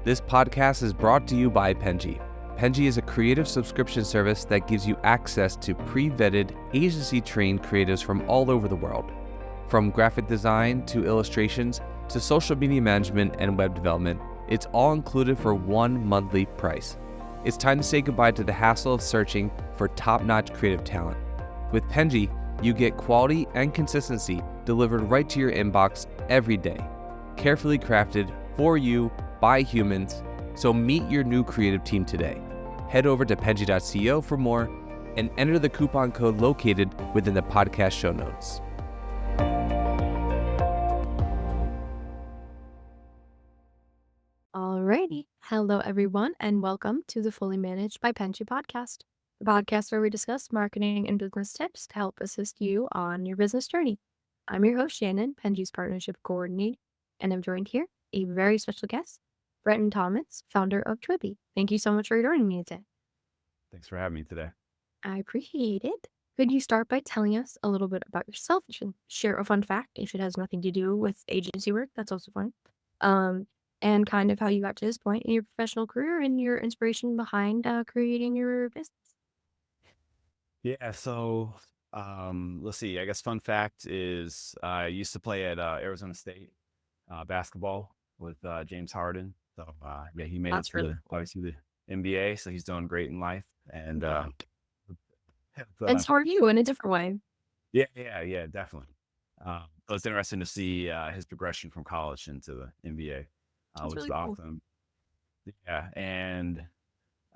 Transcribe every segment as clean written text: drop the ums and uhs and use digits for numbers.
This podcast is brought to you by Penji. Penji is a creative subscription service that gives you access to pre-vetted, agency-trained creatives from all over the world. From graphic design to illustrations to social media management and web development, it's all included for one monthly price. It's time to say goodbye to the hassle of searching for top-notch creative talent. With Penji, you get quality and consistency delivered right to your inbox every day, carefully crafted for you by humans. So meet your new creative team today. Head over to penji.co for more and enter the coupon code located within the podcast show notes. Alrighty. Hello, everyone, and welcome to the Fully Managed by Penji podcast, the podcast where we discuss marketing and business tips to help assist you on your business journey. I'm your host, Shannon, Penji's partnership coordinator, and I'm joined here a very special guest, Brenton Thomas, founder of Twibi. Thank you so much for joining me today. Thanks for having me today. I appreciate it. Could you start by telling us a little bit about yourself? You should share a fun fact if it has nothing to do with agency work. That's also fun. And kind of how you got to this point in your professional career and your inspiration behind creating your business. Yeah, so let's see. I guess fun fact is I used to play at Arizona State basketball with James Harden. So yeah, he made it That's to really the obviously the NBA, so he's doing great in life. And And so are you in a different way. yeah, definitely. So it's interesting to see his progression from college into the NBA, That's which is really cool. awesome. Yeah, and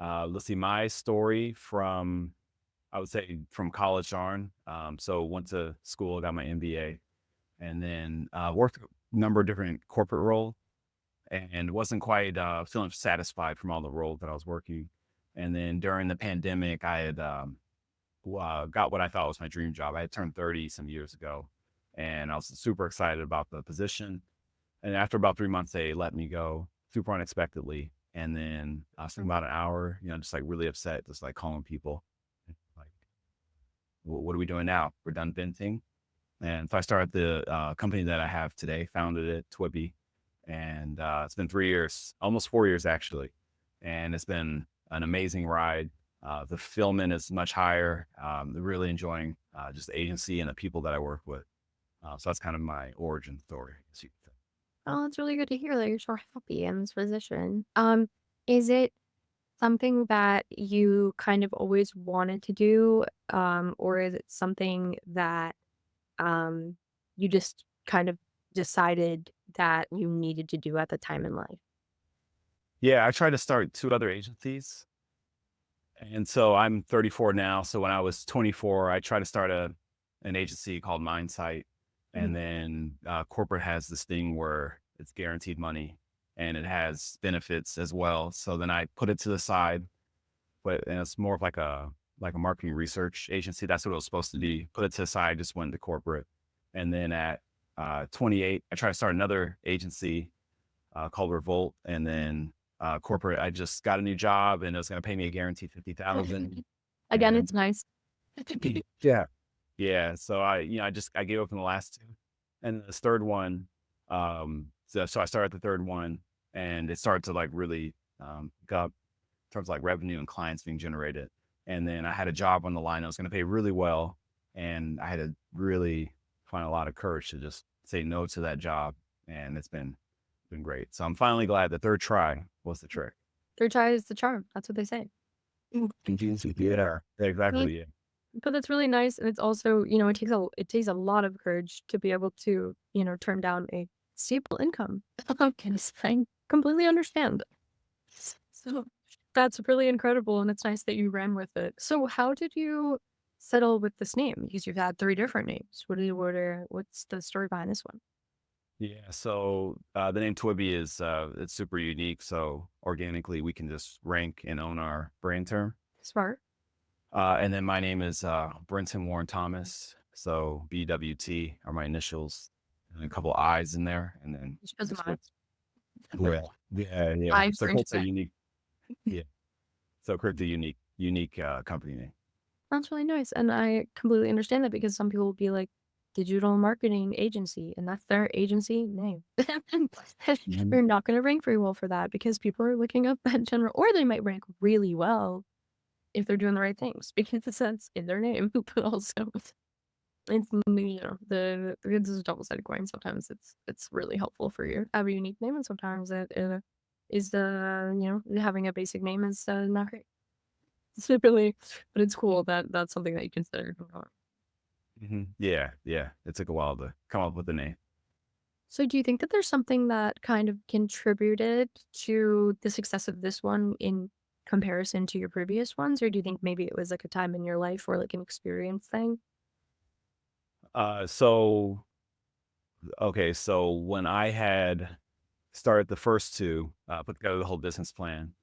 let's see, my story from, I would say, from college on. So went to school, got my MBA, and then worked a number of different corporate roles, and wasn't quite feeling satisfied from all the roles that I was working. And then during the pandemic, I had got what I thought was my dream job. I had turned 30 some years ago, and I was super excited about the position. And after about 3 months, they let me go super unexpectedly. And then I spent about an hour, just like really upset, just like calling people, like, what are we doing now? We're done venting. And so I started the company that I have today, founded it, Twibi. And it's been 3 years, almost 4 years actually. And it's been an amazing ride. The fulfillment is much higher. They're really enjoying just the agency and the people that I work with. So that's kind of my origin story, as you could say. Oh, it's really good to hear that you're so happy in this position. Is it something that you kind of always wanted to do, or is it something that you just kind of decided that you needed to do at the time in life? Yeah, I tried to start 2 other agencies. And so I'm 34 now. So when I was 24, I tried to start an agency called Mindsight. And then corporate has this thing where it's guaranteed money and it has benefits as well. So then I put it to the side, and it's more of like a marketing research agency. That's what it was supposed to be. Put it to the side, just went to corporate. And then at 28, I tried to start another agency called Revolt. And then corporate, I just got a new job and it was going to pay me a guaranteed 50,000. Again, And it's nice. yeah. So I gave up in the last 2, and this third one. So I started the third one, and it started to like really go up in terms of like revenue and clients being generated. And then I had a job on the line that was going to pay really well, and I had to really find a lot of courage to just say no to that job, and it's been great. So I'm finally glad the third try was the trick. Third try is the charm. That's what they say. Yeah, exactly. Yeah. But that's really nice, and it's also, it takes a lot of courage to be able to, turn down a stable income. I completely understand. So that's really incredible, and it's nice that you ran with it. So how did you settle with this name? Because you've had 3 different names. What's the story behind this one? Yeah, so the name Twibi is it's super unique. So organically, we can just rank and own our brand term. Smart. And then my name is Brenton Warren Thomas. So BWT are my initials, and a couple I's in there, and then Just because of mine. yeah. I So for it's a internet. unique, yeah. So crypto unique company name. That's really nice, and I completely understand that because some people will be like, digital marketing agency, and that's their agency name. Mhm. They're not going to rank very well for that because people are looking up that general, or they might rank really well if they're doing the right things because that's in their name. But also, it's it's a double-sided coin. Sometimes it's really helpful for you to have a unique name, and sometimes it is having a basic name is not great. It's really, but it's cool that that's something that you consider. Yeah, yeah. It took a while to come up with a name. So do you think that there's something that kind of contributed to the success of this one in comparison to your previous ones? Or do you think maybe it was like a time in your life or like an experience thing? So okay, so when I had started the first two, put together the whole business plan,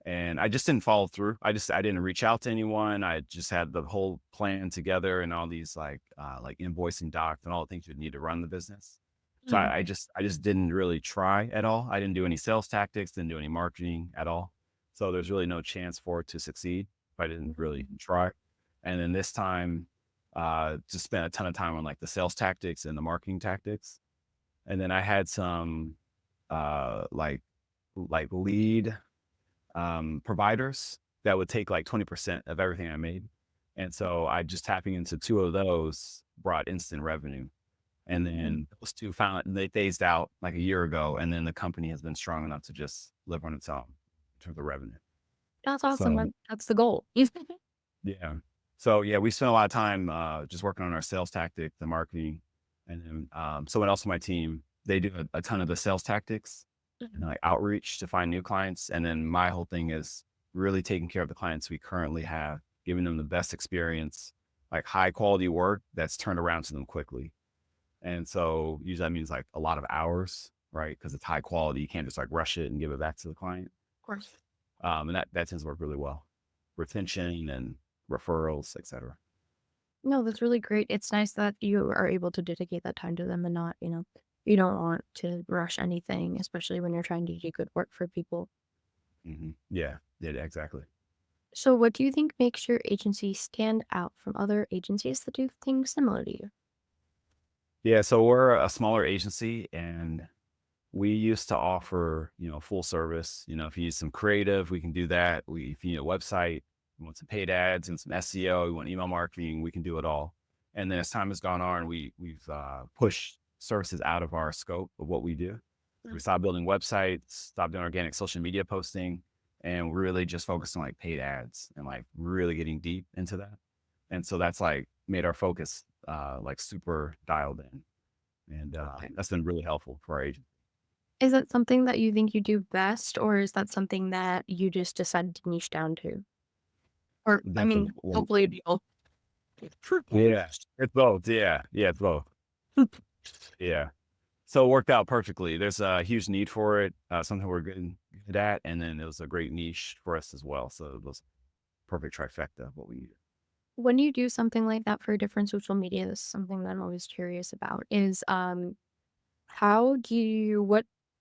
and I just didn't follow through. I didn't reach out to anyone. I just had the whole plan together and all these like invoicing docs and all the things you need to run the business. So Mhm. I just didn't really try at all. I didn't do any sales tactics, didn't do any marketing at all. So there's really no chance for it to succeed if I didn't really try. And then this time, just spent a ton of time on like the sales tactics and the marketing tactics. And then I had some like lead providers that would take like 20% of everything I made. And so I just tapping into two of those brought instant revenue. And then those two they phased out like a year ago. And then the company has been strong enough to just live on its own in terms of revenue. That's awesome. So That's the goal. yeah. So yeah, we spent a lot of time just working on our sales tactic, the marketing, and then someone else on my team, they do a ton of the sales tactics and like outreach to find new clients. And then my whole thing is really taking care of the clients we currently have, giving them the best experience, like high quality work that's turned around to them quickly. And so usually that means like a lot of hours, right? Because it's high quality. You can't just like rush it and give it back to the client. Of course. And that tends to work really well. Retention and referrals, etc. No, that's really great. It's nice that you are able to dedicate that time to them and not, you don't want to rush anything, especially when you're trying to do good work for people. Yeah, yeah, exactly. So what do you think makes your agency stand out from other agencies that do things similar to you? Yeah, so we're a smaller agency and we used to offer, full service. If you need some creative, we can do that. If you need a website, you want some paid ads and some SEO, you want email marketing, we can do it all. And then as time has gone on, we've pushed services out of our scope of what we do. We stopped building websites, stopped doing organic social media posting, and really just focused on like paid ads and like really getting deep into that. And so that's like made our focus like super dialed in. And that's been really helpful for our agent. Is that something that you think you do best, or is that something that you just decided to niche down to? Or, I That's a, mean, hopefully it'd be both. yeah, it's both. Yeah, yeah, it's both. Yeah. So it worked out perfectly. There's a huge need for it, something we're good at, and then it was a great niche for us as well. So it was perfect trifecta of what we needed. When you do something like that for different social media, this is something that I'm always curious about is what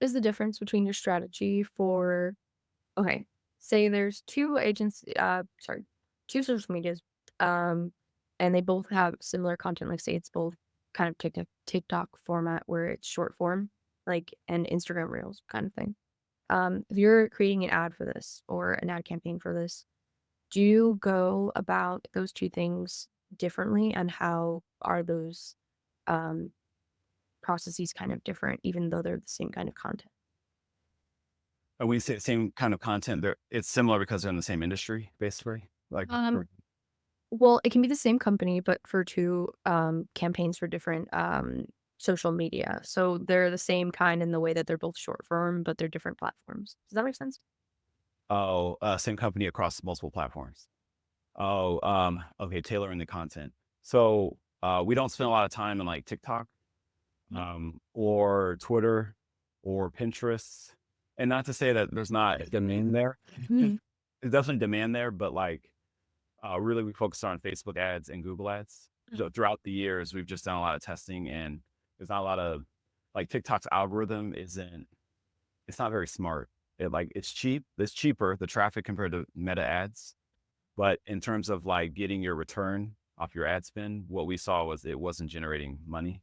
is the difference between your strategy for, okay, say there's two social medias, um, and they both have similar content. Like say it's both kind of TikTok format where it's short form, like and Instagram Reels kind of thing. If you're creating an ad for this or an ad campaign for this, do you go about those two things differently, and how are those um, processes kind of different, even though they're the same kind of content? And we say the same kind of content. It's similar because they're in the same industry, basically. Like, Um, Well, it can be the same company, but for two campaigns for different social media. So they're the same kind in the way that they're both short form, but they're different platforms. Does that make sense? same company across multiple platforms. Okay, tailoring the content. So we don't spend a lot of time on like TikTok or Twitter or Pinterest. And not to say that there's not demand there. Mhm. There's definitely demand there, but like really we focus on Facebook ads and Google ads. So throughout the years, we've just done a lot of testing and there's not a lot of like TikTok's algorithm it's not very smart. It's cheap. It's cheaper, the traffic compared to meta ads. But in terms of like getting your return off your ad spend, what we saw was it wasn't generating money.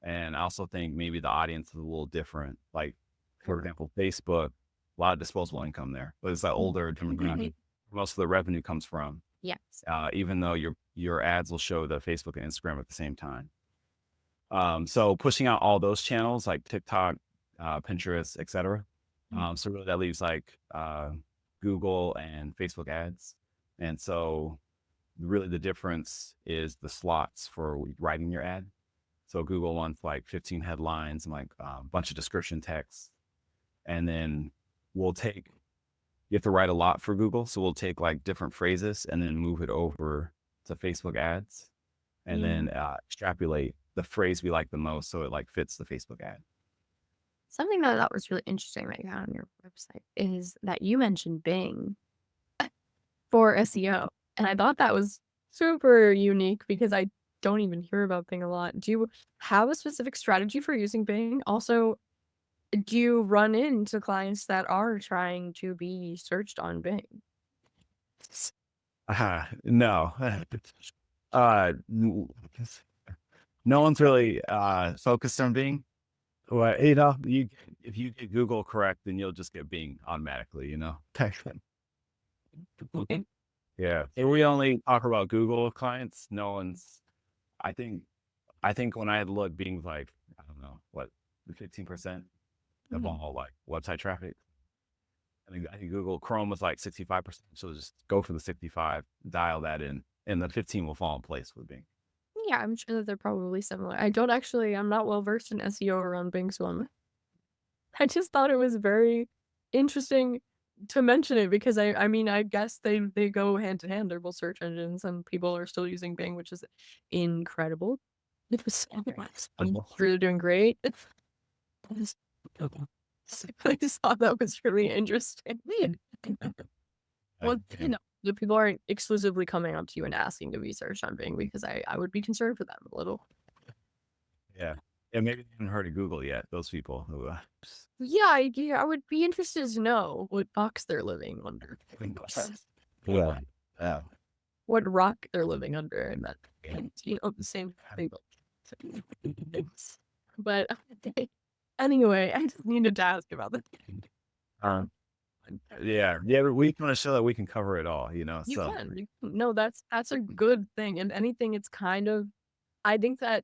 And I also think maybe the audience is a little different. Like, for example, Facebook, a lot of disposable income there, but it's that older demographic. Most of the revenue comes from, Yes. even though your ads will show the Facebook and Instagram at the same time. So pushing out all those channels like TikTok, Pinterest, etc. So really that leaves like Google and Facebook ads. And so really the difference is the slots for writing your ad. So Google wants like 15 headlines and like a bunch of description text. And then you have to write a lot for Google. So we'll take like different phrases and then move it over to Facebook ads and then extrapolate the phrase we like the most so it like fits the Facebook ad. Something that I thought was really interesting right now on your website is that you mentioned Bing for SEO. And I thought that was super unique because I don't even hear about Bing a lot. Do you have a specific strategy for using Bing? Also, do you run into clients that are trying to be searched on Bing? No. No one's really focused on Bing. Well, if you get Google correct, then you'll just get Bing automatically, Yeah. And we only talk about Google clients. No one's, I think when I had looked, Bing's like, I don't know, what, 15% of all like website traffic. I think Google Chrome was like 65%. So just go for the 65, dial that in, and the 15 will fall in place with Bing. Yeah, I'm sure that they're probably similar. I'm not well versed in SEO around Bing, so I just thought it was very interesting to mention it because I mean, I guess they go hand in hand. They're both search engines and people are still using Bing, which is incredible. It was really doing great. I just thought that was really interesting. Well, the people aren't exclusively coming up to you and asking to be searched on Bing because I would be concerned for them a little. Yeah. Yeah, maybe they haven't heard of Google yet, those people who Yeah, I would be interested to know what box they're living under. well, yeah. What rock they're living under, and that the same thing. But anyway, I just needed to ask about that. Yeah, we want to show that we can cover it all, You so can. No, that's a good thing. And anything, it's kind of, I think that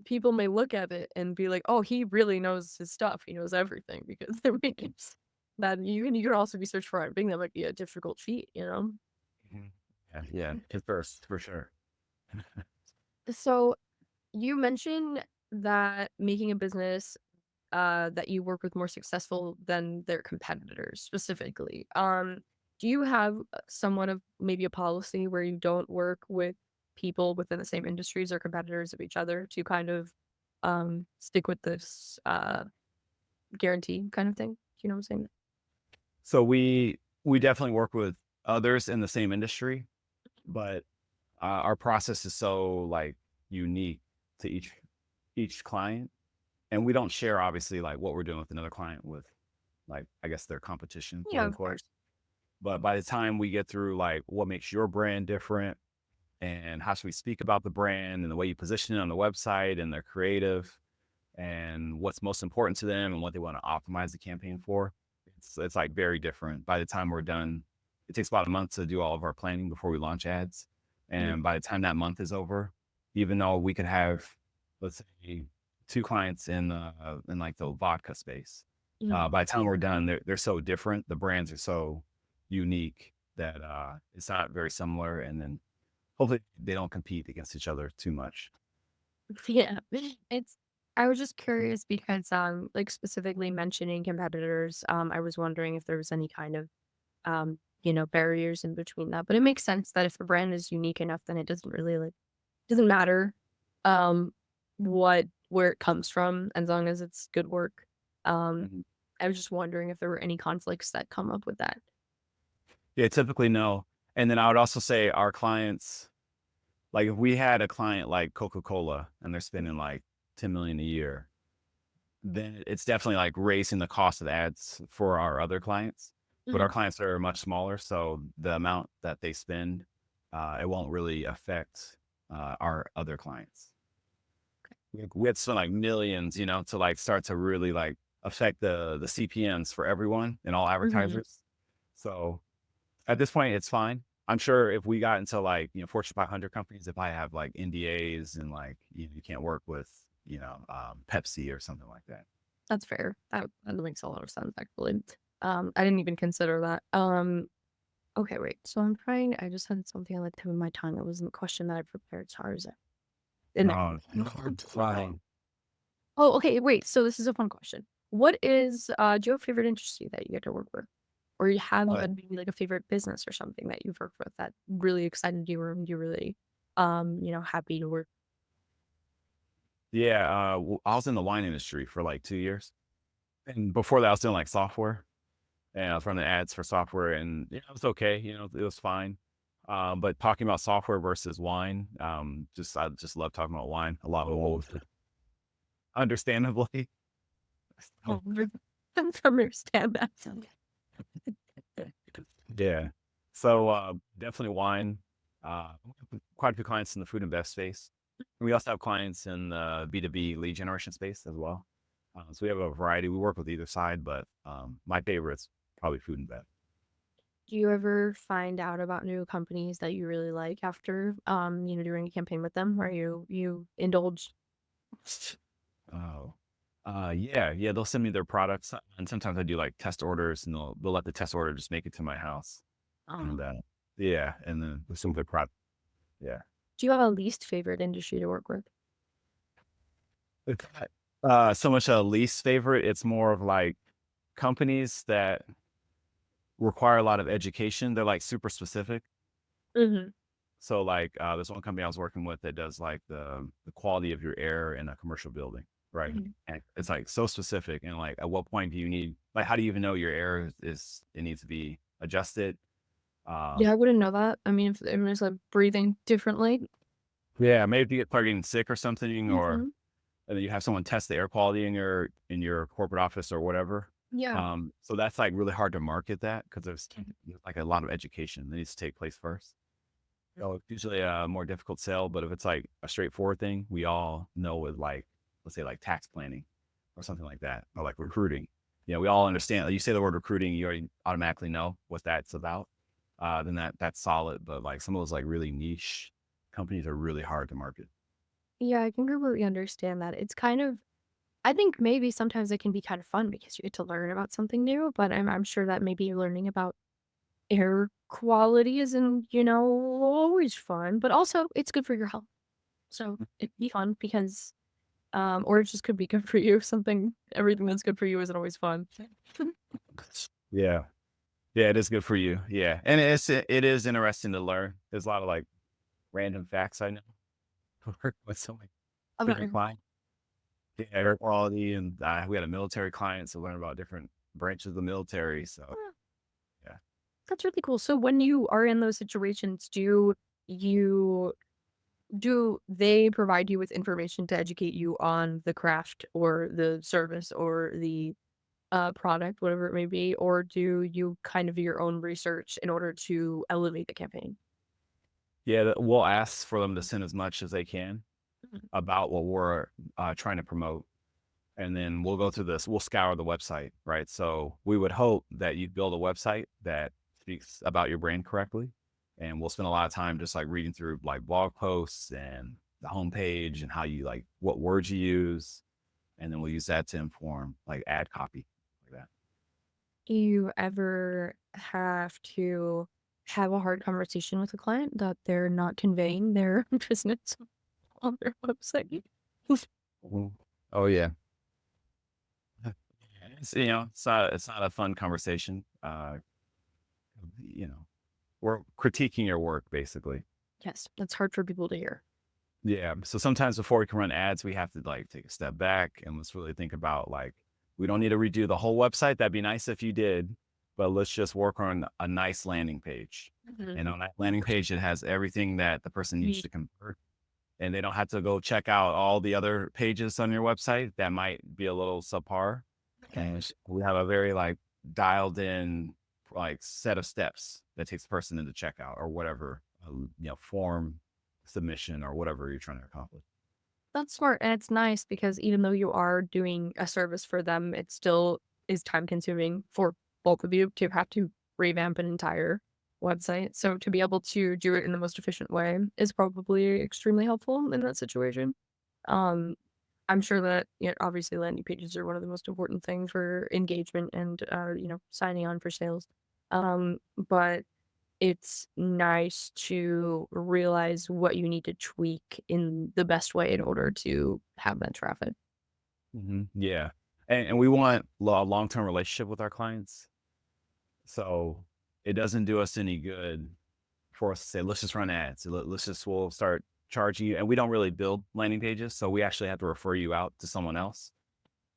people may look at it and be like, oh, he really knows his stuff. He knows everything because there means that you can also be searched for on Bing. That might be a difficult feat, yeah, his first for sure. So you mentioned that making a business that you work with more successful than their competitors specifically. Do you have somewhat of maybe a policy where you don't work with people within the same industries or competitors of each other to kind of stick with this guarantee kind of thing? Do you know what I'm saying? So we definitely work with others in the same industry, but our process is so like unique to each client, and we don't share obviously like what we're doing with another client with like I guess their competition, quote Yeah, of unquote. course. But by the time we get through like what makes your brand different and how should we speak about the brand and the way you position it on the website and their creative and what's most important to them and what they want to optimize the campaign for, it's like very different. By the time we're done, it takes about a month to do all of our planning before we launch ads. And by the time that month is over, even though we could have, let's say, 2 clients in like the vodka space, by the time we're done, they're so different. The brands are so unique that it's not very similar. And then hopefully they don't compete against each other too much. Yeah, I was just curious because like specifically mentioning competitors, I was wondering if there was any kind of barriers in between that. But it makes sense that if a brand is unique enough, then it doesn't really doesn't matter where it comes from as long as it's good work. I was just wondering if there were any conflicts that come up with that. Yeah, typically no. And then I would also say our clients, like if we had a client like Coca-Cola and they're spending like 10 million a year, then it's definitely like raising the cost of the ads for our other clients. But our clients are much smaller, so the amount that they spend, it won't really affect our other clients. We had to spend like millions, to like start to really like affect the CPMs for everyone and all advertisers. So at this point, it's fine. I'm sure if we got into like, Fortune 500 companies, if I have like NDAs and like, you can't work with, Pepsi or something like that. That's fair. That makes a lot of sense, actually. I didn't even consider that. Okay, wait. So I just had something on the tip of my tongue. It wasn't the question that I prepared. So how is it? In there. Right. Oh, okay, wait. So this is a fun question. What is, do you have a favorite industry that you get to work with? Or you have maybe like a favorite business or something that you've worked with that really excited you or you're really, happy to work? Yeah. I was in the wine industry for like 2 years. And before that, I was doing like software. And I was running ads for software, and it was okay. It was fine. But talking about software versus wine, I just love talking about wine. A lot of old, understandably. Oh, I understand that. Yeah. So definitely wine. Quite a few clients in the food and bev space. And we also have clients in the B2B lead generation space as well. So we have a variety. We work with either side, but my favorite's probably food and bev. Do you ever find out about new companies that you really like after, doing a campaign with them where you indulge? Oh, yeah. They'll send me their products, and sometimes I do like test orders, and they'll let the test order just make it to my house, and yeah, and then with some good product, yeah. Do you have a least favorite industry to work with? It's so much a least favorite. It's more of like companies that require a lot of education. They're like super specific. Mm-hmm. So like there's one company I was working with that does like the quality of your air in a commercial building, right? Mm-hmm. And it's like so specific, and like at what point do you need, like, how do you even know your air is it needs to be adjusted? Yeah, Um, I wouldn't know that. I mean, if everyone's like breathing differently. yeah, maybe if you get getting sick or something, or Mm-hmm. and then you have someone test the air quality in your corporate office or whatever. Yeah. So that's like really hard to market that because there's like a lot of education that needs to take place first. So it's usually a more difficult sell, but if it's like a straightforward thing, we all know with like, let's say like tax planning or something like that, or like recruiting. We all understand. Like you say the word recruiting, you already automatically know what that's about. Then that's solid. But like some of those like really niche companies are really hard to market. Yeah, I can completely understand that. It's kind of, I think maybe sometimes it can be kind of fun because you get to learn about something new, but I'm sure that maybe learning about air quality isn't, always fun, but also it's good for your health. So it'd be fun because, or it just could be good for you. Everything that's good for you isn't always fun. Yeah. Yeah, it is good for you. Yeah. And it is interesting to learn. There's a lot of like random facts I know. Work with so many About different air. clients. Yeah, air quality, and we had a military client, so learn about different branches of the military. So Oh, yeah, that's really cool. So when you are in those situations, you do they provide you with information to educate you on the craft or the service or the product, whatever it may be, or do you kind of do your own research in order to elevate the campaign? yeah, we'll ask for them to send as much as they can Mhm. about what we're trying to promote, and then we'll go through this. We'll scour the website, right? So we would hope that you build a website that speaks about your brand correctly, and we'll spend a lot of time just like reading through like blog posts and the homepage and how you like what words you use, and then we'll use that to inform like ad copy like that. Do you ever have to have a hard conversation with a client that they're not conveying their business on their website? Mhm. Oh yeah. It's not a fun conversation. You know, we're critiquing your work basically. Yes, that's hard for people to hear. Yeah. So sometimes before we can run ads, we have to like take a step back and let's really think about like we don't need to redo the whole website. That'd be nice if you did, but let's just work on a nice landing page. Mhm. And on that landing page, it has everything that the person needs to convert. And they don't have to go check out all the other pages on your website that might be a little subpar. And we have a very like dialed in like set of steps that takes the person into checkout or whatever form submission or whatever you're trying to accomplish. That's smart, and it's nice because even though you are doing a service for them, it still is time consuming for both of you to have to revamp an entire website. So to be able to do it in the most efficient way is probably extremely helpful in that situation. Um, I'm sure that, obviously landing pages are one of the most important things for engagement and, signing on for sales. But it's nice to realize what you need to tweak in the best way in order to have that traffic. Yeah. And we want a long-term relationship with our clients. So it doesn't do us any good for us to say, let's just run ads. We'll start charging you. And we don't really build landing pages. So we actually have to refer you out to someone else.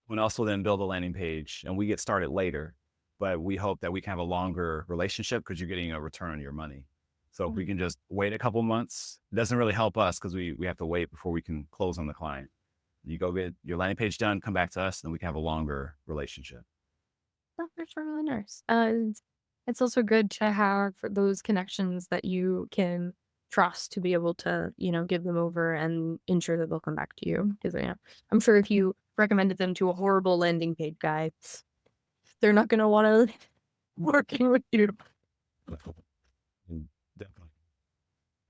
Someone else will then build a landing page and we get started later. But we hope that we can have a longer relationship because you're getting a return on your money. So if we can just wait a couple months, it doesn't really help us because we have to wait before we can close on the client. You go get your landing page done, come back to us, and we can have a longer relationship. That's really nice. And it's also good to have those connections that you can trust to be able to, give them over and ensure that they'll come back to you. Because I'm sure if you recommended them to a horrible landing page guy, they're not going to want to working with you. Definitely.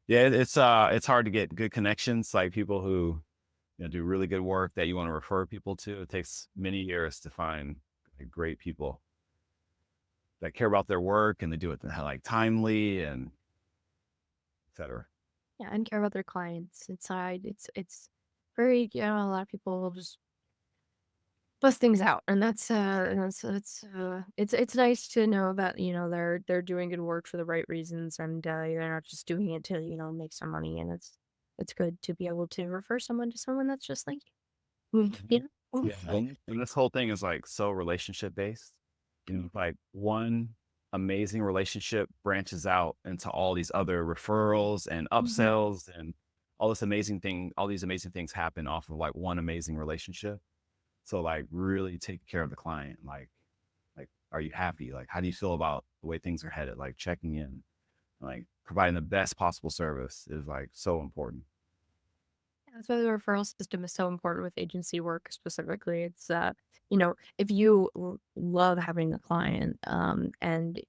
Yeah, it's hard to get good connections, like people who do really good work that you want to refer people to. It takes many years to find great people that care about their work and they do it like timely and et cetera. Yeah, and care about their clients inside. It's very, a lot of people will just bust things out, and it's nice to know that they're doing good work for the right reasons, and they're not just doing it to make some money, and it's good to be able to refer someone to someone that's just like you. Yeah, and this whole thing is like so relationship based. Like one amazing relationship branches out into all these other referrals and upsells and all these amazing things happen off of like one amazing relationship. So like really take care of the client. Like, are you happy? Like, how do you feel about the way things are headed? Like checking in, like providing the best possible service is like so important. That's why the referral system is so important with agency work specifically. It's if you love having a client, and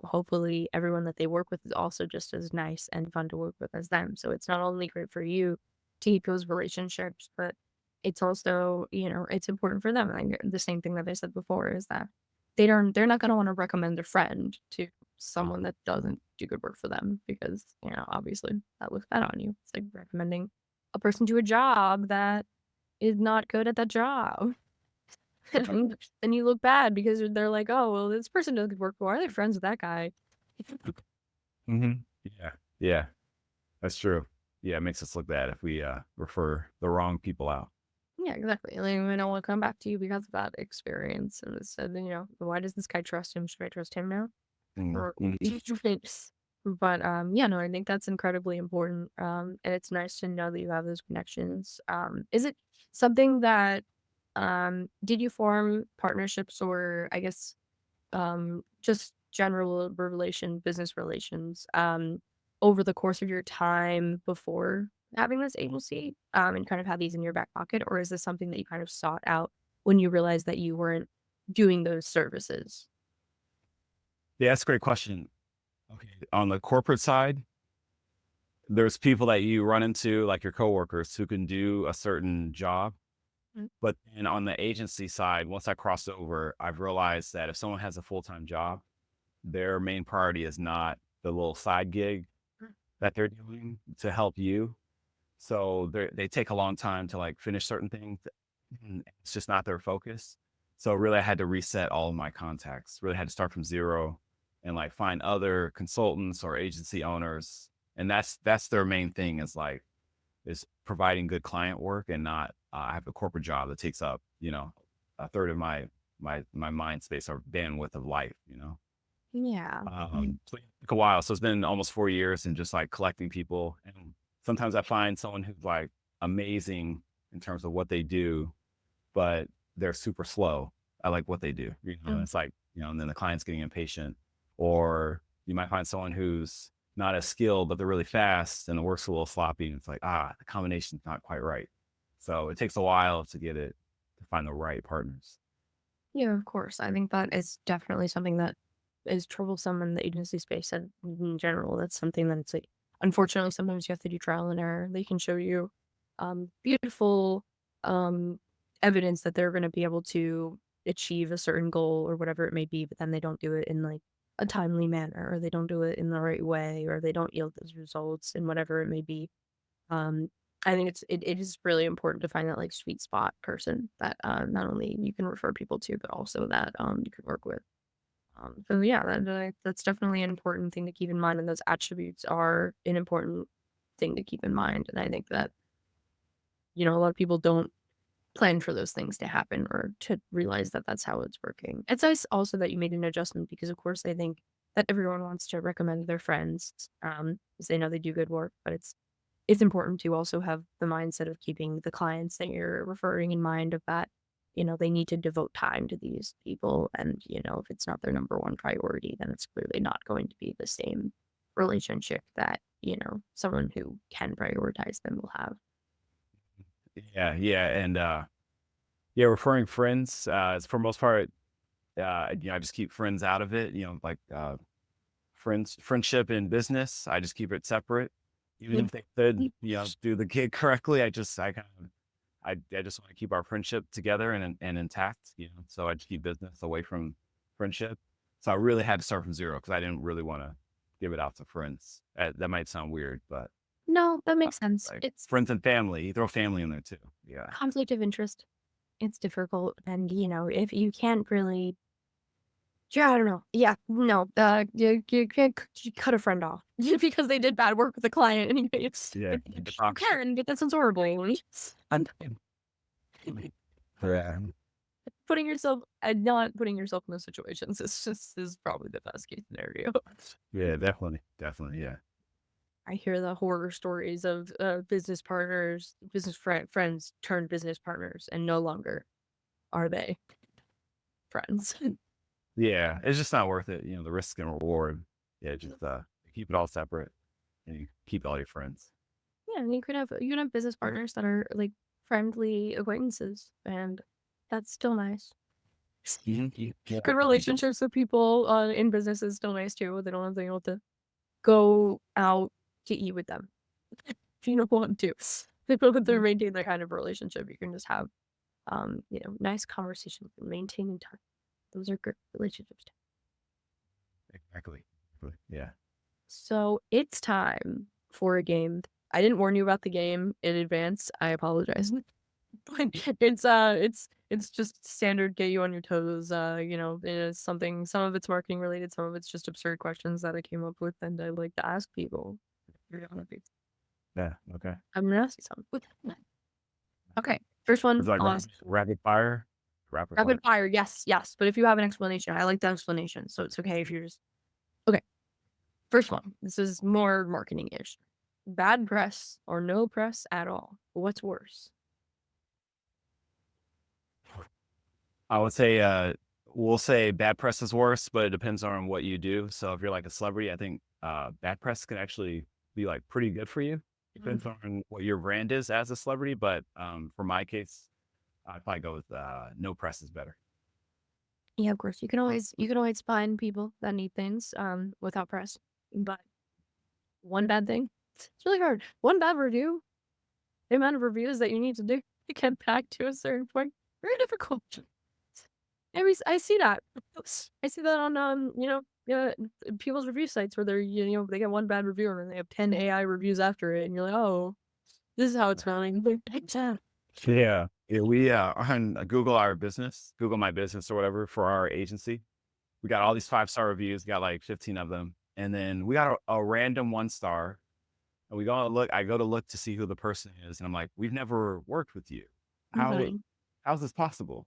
hopefully everyone that they work with is also just as nice and fun to work with as them. So it's not only great for you to keep those relationships, but it's also, it's important for them. Like the same thing that I said before is that they're not gonna want to recommend a friend to someone that doesn't do good work for them because, obviously that looks bad on you. It's like recommending a person to a job that is not good at that job. Then you look bad because they're like, oh, well, this person does good work. Why are they friends with that guy? Yeah. Yeah. That's true. Yeah. It makes us look bad if we refer the wrong people out. Yeah, exactly. Like, I don't want to come back to you because of that experience. And said, why does this guy trust him? Should I trust him now? Or but yeah, no, I think that's incredibly important. And it's nice to know that you have those connections. Is it something that did you form partnerships or I guess just general business relations over the course of your time before having this agency and kind of have these in your back pocket? Or is this something that you kind of sought out when you realized that you weren't doing those services? Yeah, that's a great question. Okay. On the corporate side, there's people that you run into, like your coworkers, who can do a certain job. But then on the agency side, once I crossed over, I've realized that if someone has a full-time job, their main priority is not the little side gig that they're doing to help you. So they take a long time to like finish certain things. And it's just not their focus. So really I had to reset all of my contacts, really had to start from zero and like find other consultants or agency owners. And that's their main thing is providing good client work and not, I have a corporate job that takes up, a third of my mind space or bandwidth of life, Yeah. so it took a while. So it's been almost 4 years and just like collecting people. And sometimes I find someone who's like amazing in terms of what they do, but they're super slow. I like what they do. It's like, and then the client's getting impatient. Or you might find someone who's not as skilled, but they're really fast, and the work's a little sloppy. And it's like, the combination's not quite right. So it takes a while to find the right partners. Yeah, of course. I think that is definitely something that is troublesome in the agency space and in general. That's something that it's like, unfortunately, sometimes you have to do trial and error. They can show you beautiful evidence that they're going to be able to achieve a certain goal or whatever it may be, but then they don't do it in like a timely manner, or they don't do it in the right way, or they don't yield those results and whatever it may be. Um, I think it is really important to find that like sweet spot person that not only you can refer people to, but also that you can work with. So yeah, that's definitely an important thing to keep in mind, and those attributes are an important thing to keep in mind. And I think that a lot of people don't plan for those things to happen or to realize that that's how it's working. It's nice also that you made an adjustment because, of course, I think that everyone wants to recommend their friends because they know they do good work, but it's important to also have the mindset of keeping the clients that you're referring in mind of that, they need to devote time to these people. And, if it's not their number one priority, then it's clearly not going to be the same relationship that, someone who can prioritize them will have. Yeah, yeah, and referring friends. For most part, I just keep friends out of it. Like friendship and business, I just keep it separate. Even if they could, do the gig correctly, I just want to keep our friendship together and intact. So I just keep business away from friendship. So I really had to start from zero because I didn't really want to give it out to friends. That might sound weird, but No, that makes sense. like It's friends and family, you throw family in there too. Yeah. conflict of interest. It's difficult. And, if you can't really, yeah, I don't know. Yeah, no, you can't cut a friend off because they did bad work with the client. Anyway, Yeah. you can, but that sounds horrible. And Yeah. not putting yourself in those situations is probably the best case scenario. Yeah, definitely. Definitely. Yeah. I hear the horror stories of business partners, friends turned business partners, and no longer are they friends. Yeah. It's just not worth it. The risk and reward. Yeah. Just keep it all separate and you keep all your friends. Yeah, and you can have business partners that are like friendly acquaintances, and that's still nice. Yeah. Good relationships with people in business is still nice too. They don't have to be able to go out to eat with them if you don't want to. People with their maintain that kind of relationship, you can just have nice conversations and maintaining time. Those are good relationships too. Exactly. Yeah. So it's time for a game. I didn't warn you about the game in advance. I apologize. But it's just standard get you on your toes. It is something. Some of it's marketing related. Some of it's just absurd questions that I came up with, and I like to ask people. Yeah. Okay. I'm gonna ask you something. Okay, first one. It's like rapid fire. Rapid fire. Yes, yes. But if you have an explanation, I like the explanation, so it's okay if you're just okay. First one. This is more marketing-ish. Bad press or no press at all. What's worse? I would say we'll say bad press is worse, but it depends on what you do. So if you're like a celebrity, I think bad press can actually be like pretty good for you. Depends on what your brand is as a celebrity. But for my case, I'd probably go with no press is better. Yeah, of course. You can always find people that need things without press. But one bad thing, it's really hard. One bad review, the amount of reviews that you need to do to get back to a certain point, very difficult. I see that. I see that on people's review sites where they're they get one bad review and then they have 10 AI reviews after it, and you're like, oh, this is how it's running. Yeah. We on Google Google My Business or whatever for our agency. We got all these 5-star reviews, got like 15 of them. And then we got a random 1-star. And I go to look to see who the person is. And I'm like, we've never worked with you. How's this possible?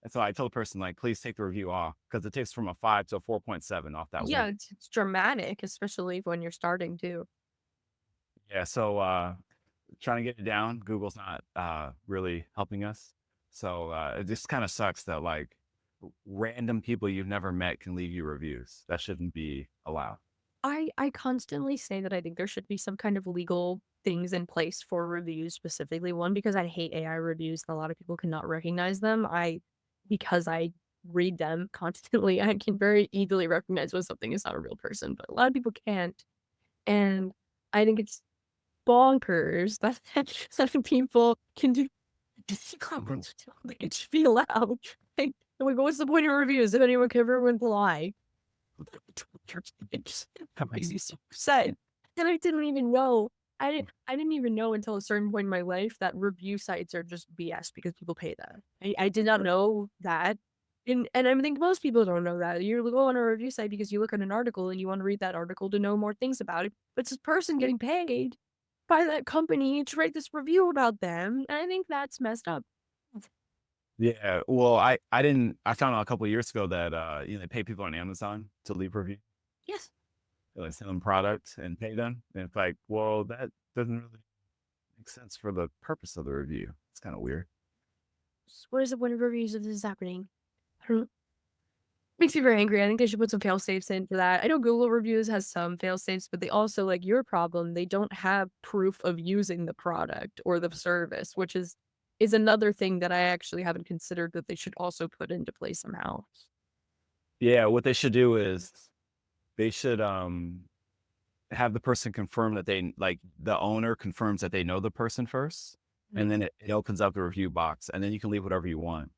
And so I told the person, like, please take the review off because it takes from a 5 to a 4.7 off that Yeah, one. it's dramatic, especially when you're starting too. Yeah. So trying to get it down, Google's not really helping us. So it just kind of sucks that like random people you've never met can leave you reviews. That shouldn't be allowed. I constantly say that I think there should be some kind of legal things in place for reviews specifically. One, because I hate AI reviews and a lot of people cannot recognize them. Because I read them constantly, I can very easily recognize when something is not a real person, but a lot of people can't. And I think it's bonkers that some people can do comments. Like, it should be allowed. Like, what's the point of reviews if anyone can ever lie? That makes me so upset. And I didn't even know. I didn't even know until a certain point in my life that review sites are just BS because people pay that. I did not know that. And I think most people don't know that. You go on a review site because you look at an article and you want to read that article to know more things about it. But it's this person getting paid by that company to write this review about them. And I think that's messed up. Yeah. Well, I found out a couple of years ago that they pay people on Amazon to leave review. Yes. They like send them product and pay them. And it's like, well, that doesn't really make sense for the purpose of the review. It's kind of weird. What is the point of reviews if this is happening? I don't know. Makes me very angry. I think they should put some fail safes in for that. I know Google reviews has some fail safes, but they also, like your problem, they don't have proof of using the product or the service, which is another thing that I actually haven't considered that they should also put into place somehow. Yeah. What they should do is they should have the person confirm that the owner confirms that they know the person first, and then it opens up the review box, and then you can leave whatever you want.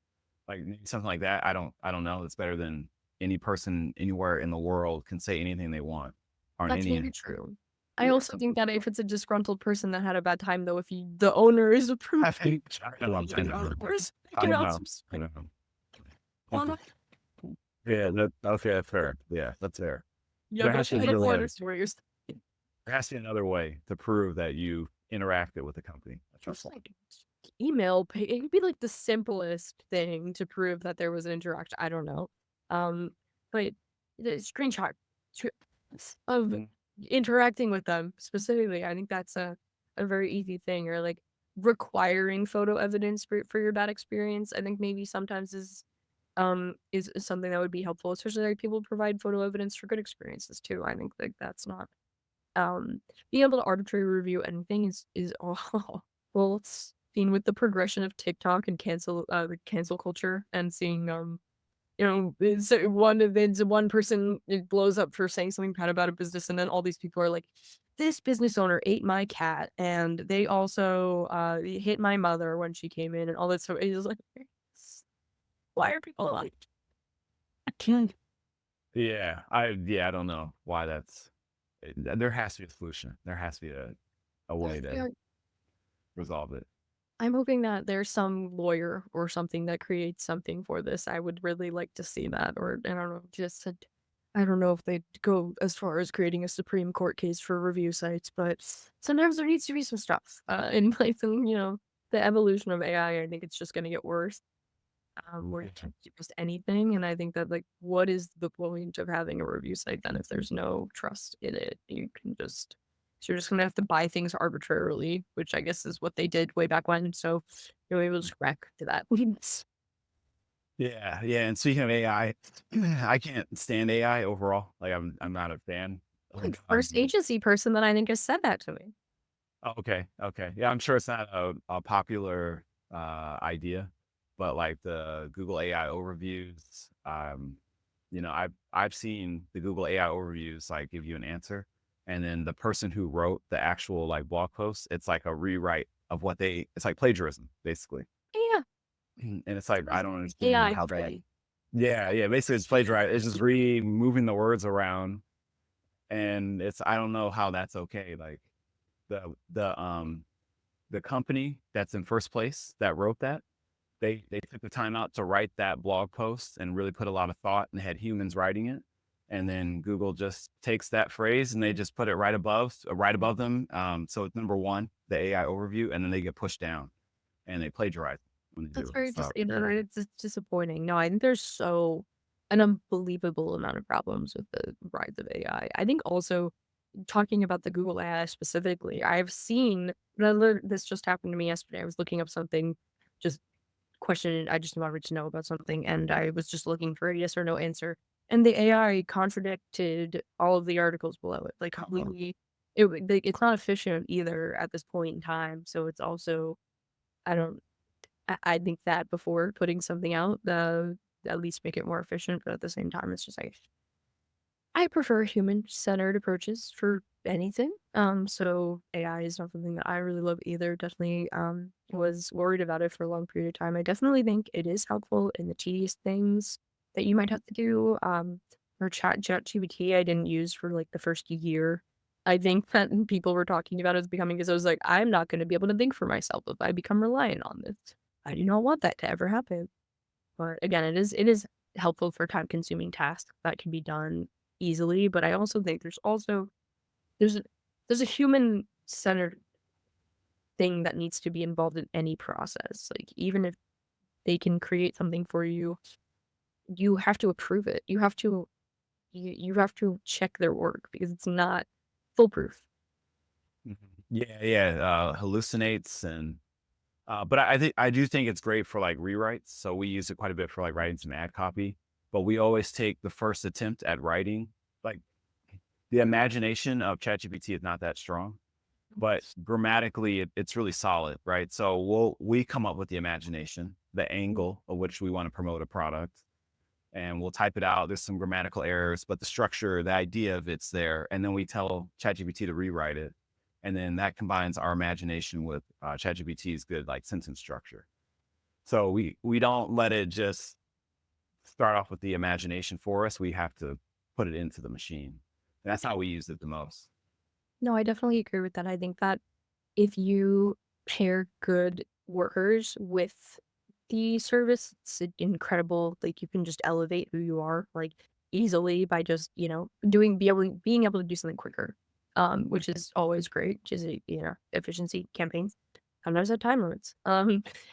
Like maybe something like that. I don't know. It's better than any person anywhere in the world can say anything they want. On That's any very true. I also think that if it's a disgruntled person that had a bad time, though, if the owner is approved, I know. Yeah, okay, that's fair. Yeah, that's fair. There has to be another way. There has to be another way to prove that you interacted with the company. Just like email pay, it could be like the simplest thing to prove that there was an interaction. I don't know. But the screenshot of interacting with them specifically, I think that's a very easy thing. Or like requiring photo evidence for your bad experience. I think maybe sometimes is something that would be helpful, especially like people provide photo evidence for good experiences too. I think like that's not being able to arbitrarily review anything is well, it's seen with the progression of TikTok and cancel culture, and seeing it's one person, it blows up for saying something bad about a business, and then all these people are like, this business owner ate my cat, and they also hit my mother when she came in, and all that stuff. It's like, why are people like, I can't. Yeah, I don't know why that's. There has to be a solution. There has to be a way to resolve it. I'm hoping that there's some lawyer or something that creates something for this. I would really like to see that, or I don't know, I don't know if they'd go as far as creating a Supreme Court case for review sites, but sometimes there needs to be some stuff in place. And the evolution of AI, I think it's just going to get worse. Where you can't just anything, and I think that like, what is the point of having a review site then if there's no trust in it? You're just gonna have to buy things arbitrarily, which I guess is what they did way back when. So you're able to back to that. Yeah, yeah. And speaking of AI, I can't stand AI overall. Like I'm not a fan. Like, first agency person that I think has said that to me. Oh, okay. Yeah, I'm sure it's not a popular idea, but like the Google AI overviews, I've seen the Google AI overviews like give you an answer, and then the person who wrote the actual like blog post, it's like a rewrite of it's like plagiarism basically. Yeah. And it's like I don't understand AI how that. Yeah. Basically, it's plagiarized. It's just moving the words around, and I don't know how that's okay. Like the company that's in first place that wrote that, they took the time out to write that blog post and really put a lot of thought, and had humans writing it. And then Google just takes that phrase and they just put it right above them. So it's number one, the AI overview, and then they get pushed down and they plagiarize when they That's do very it. So, it's disappointing. No, I think there's an unbelievable amount of problems with the rise of AI. I think also, talking about the Google AI specifically, I've seen this just happened to me yesterday. I was looking up something, just questioning. I just wanted to know about something, and I was just looking for a yes or no answer. And the AI contradicted all of the articles below it, like completely. It's not efficient either at this point in time. So it's also, I don't, I think that before putting something out, at least make it more efficient. But at the same time, it's just like, I prefer human-centered approaches for anything. So AI is not something that I really love either. Definitely, was worried about it for a long period of time. I definitely think it is helpful in the tedious things that you might have to do. Or ChatGPT, I didn't use for like the first year. I think that people were talking about it as becoming, because I was like, I'm not going to be able to think for myself if I become reliant on this. I do not want that to ever happen. But again, it is helpful for time-consuming tasks that can be done easily. But I also think there's a there's a human-centered thing that needs to be involved in any process. Like, even if they can create something for you, you have to approve it. You have to check their work because it's not foolproof. Mhm. Yeah, yeah, hallucinates and but I do think it's great for like rewrites. So we use it quite a bit for like writing some ad copy. But we always take the first attempt at writing. Like the imagination of ChatGPT is not that strong, but grammatically it's really solid, right? So we come up with the imagination, the angle of which we want to promote a product, and we'll type it out. There's some grammatical errors, but the structure, the idea of it's there, and then we tell ChatGPT to rewrite it, and then that combines our imagination with ChatGPT's good like sentence structure. So we don't let it just start off with the imagination for us. We have to put it into the machine. And that's how we use it the most. No, I definitely agree with that. I think that if you pair good workers with the service, it's incredible. Like, you can just elevate who you are like easily by just, being able to do something quicker. Which is always great, which is efficiency campaigns sometimes have time limits.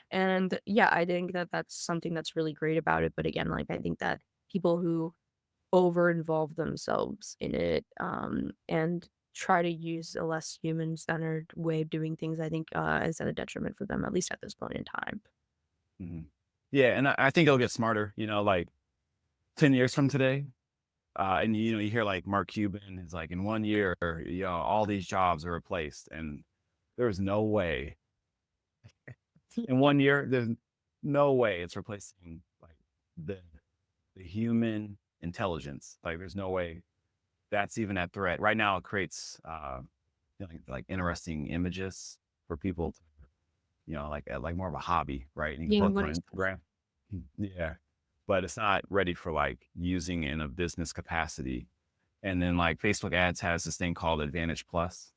And yeah, I think that that's something that's really great about it. But again, like, I think that people who over involve themselves in it, and try to use a less human centered way of doing things, I think, is at a detriment for them, at least at this point in time. Mhm. Yeah, and I think it'll get smarter. Like 10 years from today, and you hear like Mark Cuban is like in 1 year, all these jobs are replaced, and there's no way in 1 year, there's no way it's replacing like the the human intelligence. Like there's no way that's even at threat. Right now it creates like interesting images for people to, like more of a hobby, right? And you can Yeah, post what on is Instagram. Yeah. But it's not ready for like using in a business capacity. And then like Facebook ads has this thing called Advantage Plus,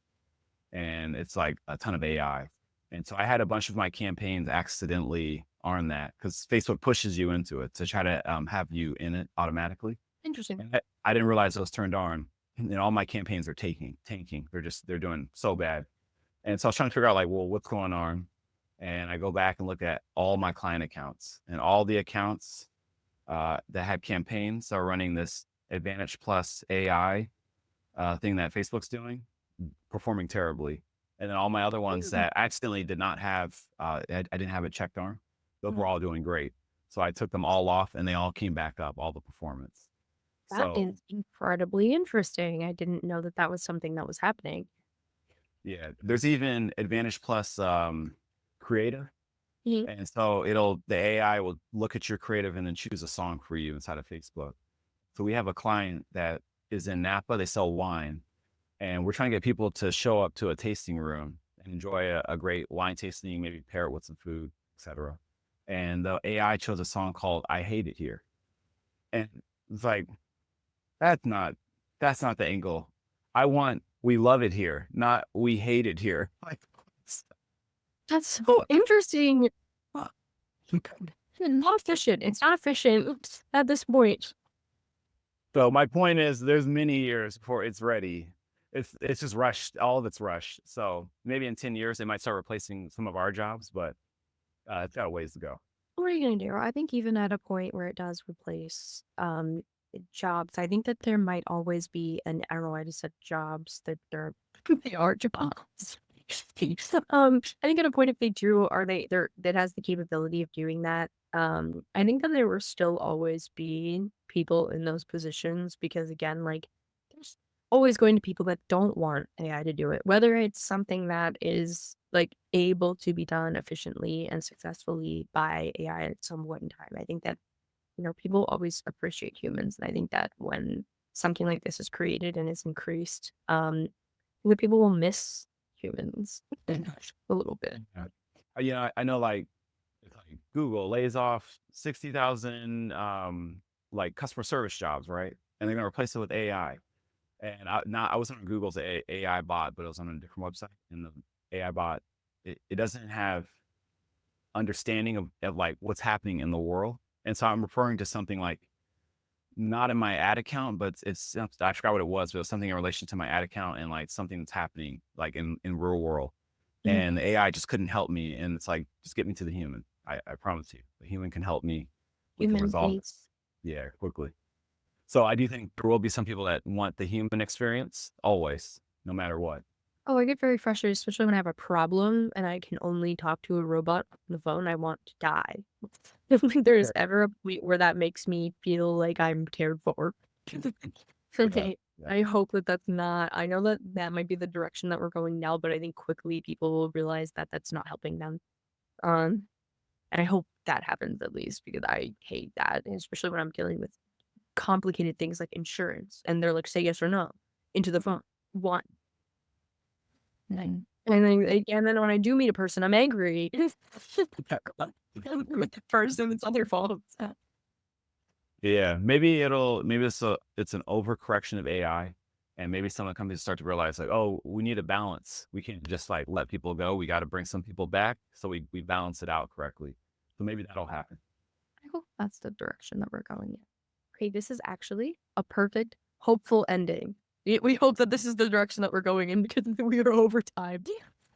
and it's like a ton of AI. And so I had a bunch of my campaigns accidentally on that because Facebook pushes you into it to try to have you in it automatically. interesting? And I didn't realize it was turned on. And all my campaigns are tanking. They're doing so bad. And so I was trying to figure out like, well, what's going on? And I go back and look at all my client accounts, and all the accounts that had campaigns are running this Advantage Plus AI thing that Facebook's doing, performing terribly. And then all my other ones that accidentally did not have, I didn't have it checked on, those were all doing great. So I took them all off, and they all came back up, all the performance. That So is incredibly interesting. I didn't know that that was something that was happening. yeah, there's even Advantage Plus creative. Mhm. And so the AI will look at your creative and then choose a song for you inside of Facebook. So we have a client that is in Napa. They sell wine, and we're trying to get people to show up to a tasting room and enjoy a great wine tasting, maybe pair it with some food, etc. And the AI chose a song called "I Hate It Here," and it's like that's not that's not the angle. I want "We Love It Here," not "We Hate It Here." Like, That's so interesting. Well, not efficient. It's not efficient at this point. so my point is, there's many years before it's ready. It's just rushed. All of it's rushed. So maybe in 10 years, they might start replacing some of our jobs, but it's got a ways to go. What are you gonna do? I think even at a point where it does replace jobs, I think that there might always be an ROI to such jobs that they are jobs. I think at a point, if they do, are they there that has the capability of doing that. I think that there will still always be people in those positions because, again, like, there's always going to be people that don't want AI to do it, whether it's something that is like able to be done efficiently and successfully by AI at some point in time. I think that, people always appreciate humans. And I think that when something like this is created and is increased, the people will miss humans a little bit. I know like Google lays off 60,000 like customer service jobs, right? And they're gonna replace it with AI. And I was on Google's AI bot, but it was on a different website. And the AI bot, it doesn't have understanding of like what's happening in the world. And so I'm referring to something like not in my ad account, but I forgot what it was, but it was something in relation to my ad account and like something that's happening like in real world. And the AI just couldn't help me. And it's like, just get me to the human. I promise you, the human can help me. We can Human resolve face. this. Yeah, quickly. So I do think there will be some people that want the human experience always, no matter what. Oh, I get very frustrated, especially when I have a problem and I can only talk to a robot on the phone. I want to die. If there's ever a point where that makes me feel like I'm cared for. Okay. Yeah. I hope that that's not, I know that that might be the direction that we're going now, but I think quickly people will realize that that's not helping them. And I hope that happens at least because I hate that, and especially when I'm dealing with complicated things like insurance and they're like, say yes or no into the phone. One. And then when I do meet a person, I'm angry. With the person, it's not their fault. Yeah, maybe it's an overcorrection of AI, and maybe some of the companies start to realize like, oh, we need a balance. We can't just like let people go. We got to bring some people back, so we balance it out correctly. So maybe that'll happen. I hope that's the direction that we're going in. Okay, this is actually a perfect, hopeful ending. We hope that this is the direction that we're going in because we are over time.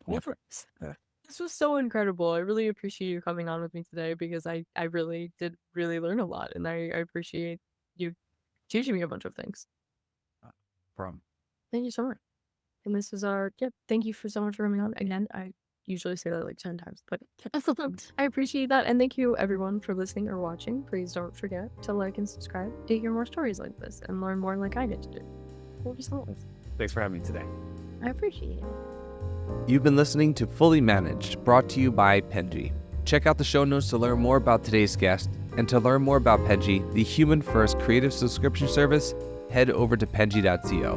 This was so incredible. I really appreciate you coming on with me today because I really did learn a lot, and I appreciate you teaching me a bunch of things. From Thank you so much. And this is thank you so much for coming on. Again, I usually say that like 10 times, but I appreciate that. And thank you everyone for listening or watching. Please don't forget to like and subscribe to hear more stories like this and learn more like I get to do. Thank you so much. Thanks for having me today. I appreciate it. You've been listening to Fully Managed, brought to you by Penji. Check out the show notes to learn more about today's guest, and to learn more about Penji, the human-first creative subscription service, head over to penji.co.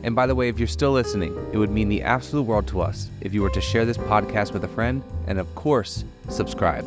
And by the way, if you're still listening, it would mean the absolute world to us if you were to share this podcast with a friend, and of course, subscribe.